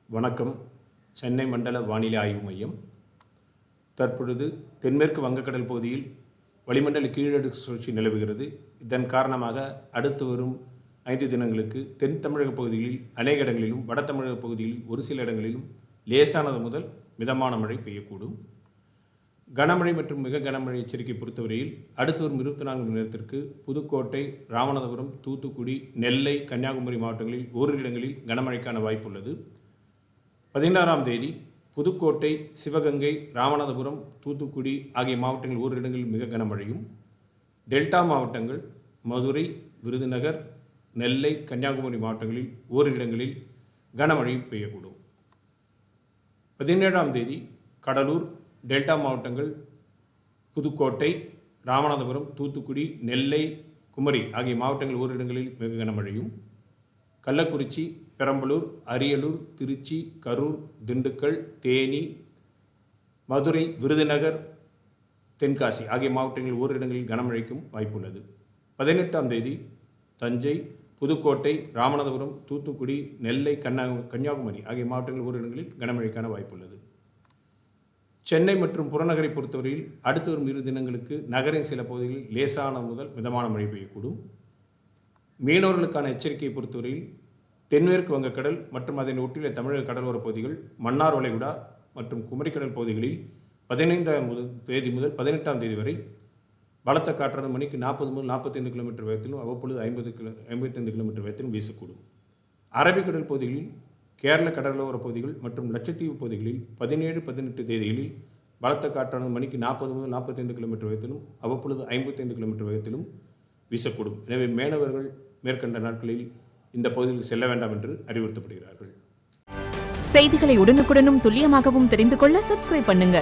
வணக்கம். சென்னை மண்டல வானிலை ஆய்வு மையம். தற்பொழுது தென்மேற்கு வங்கக்கடல் பகுதியில் வளிமண்டல கீழடுக்கு சுழற்சி நிலவுகிறது. இதன் காரணமாக அடுத்து வரும் 5 தினங்களுக்கு தென் தமிழக பகுதிகளில் அநேக இடங்களிலும் வட தமிழக பகுதிகளில் ஒரு சில இடங்களிலும் லேசானது முதல் மிதமான மழை பெய்யக்கூடும். கனமழை மற்றும் மிக கனமழை எச்சரிக்கை பொறுத்தவரையில் அடுத்து வரும் 24 மணி நேரத்திற்கு புதுக்கோட்டை, ராமநாதபுரம், தூத்துக்குடி, நெல்லை, கன்னியாகுமரி மாவட்டங்களில் ஓரிரு இடங்களில் கனமழைக்கான வாய்ப்பு உள்ளது. 16ஆம் தேதி புதுக்கோட்டை, சிவகங்கை, ராமநாதபுரம், தூத்துக்குடி ஆகிய மாவட்டங்கள் ஓரிரு இடங்களில் மிக கனமழையும், டெல்டா மாவட்டங்கள் மதுரை, விருதுநகர், நெல்லை, கன்னியாகுமரி மாவட்டங்களில் ஓரிரு இடங்களில் கனமழையும் பெய்யக்கூடும். 17ஆம் தேதி கடலூர், டெல்டா மாவட்டங்கள் புதுக்கோட்டை, ராமநாதபுரம், தூத்துக்குடி, நெல்லை, குமரி ஆகிய மாவட்டங்கள் ஓரிரு இடங்களில் மிக கனமழையும், கள்ளக்குறிச்சி, பெரம்பலூர், அரியலூர், திருச்சி, கரூர், திண்டுக்கல், தேனி, மதுரை, விருதுநகர், தென்காசி ஆகிய மாவட்டங்களில் ஓரிரு இடங்களில் கனமழைக்கும் வாய்ப்புள்ளது. 18ஆம் தேதி தஞ்சை, புதுக்கோட்டை, ராமநாதபுரம், தூத்துக்குடி, நெல்லை, கன்னியாகுமரி ஆகிய மாவட்டங்கள் ஓரிரு இடங்களில் கனமழைக்கான வாய்ப்புள்ளது. சென்னை மற்றும் புறநகரை பொறுத்தவரையில் அடுத்து வரும் 2 தினங்களுக்கு நகரின் சில பகுதிகளில் லேசான முதல் மிதமான மழை பெய்யக்கூடும். மீனவர்களுக்கான எச்சரிக்கையை பொறுத்தவரையில் தென்மேற்கு வங்கக்கடல் மற்றும் அதனை ஒட்டியுள்ள தமிழக கடலோரப் பகுதிகள், மன்னார் வளைகுடா மற்றும் குமரிக்கடல் பகுதிகளில் 15ஆம் தேதி முதல் 18ஆம் தேதி வரை பலத்த காற்றானது மணிக்கு 40 முதல் 45 கிலோமீட்டர் வேகத்திலும் அவ்வப்பொழுது 55 கிலோமீட்டர் வேகத்திலும் வீசக்கூடும். அரபிக்கடல் பகுதிகளில், கேரள கடலோரப் பகுதிகள் மற்றும் லட்சத்தீவு பகுதிகளில் 17, 18 தேதிகளில் பலத்த காற்றானது மணிக்கு 40 முதல் 45 கிலோமீட்டர் வேகத்திலும் அவ்வப்பொழுது 55 கிலோமீட்டர் வேகத்திலும் வீசக்கூடும். எனவே மீனவர்கள் மேற்கண்ட நாட்களில் இந்த பகுதியில் செல்ல வேண்டாம் என்று அறிவுறுத்தப்படுகிறார்கள். செய்திகளை உடனுக்குடனும் துல்லியமாகவும் தெரிந்து கொள்ள சப்ஸ்கிரைப் பண்ணுங்க.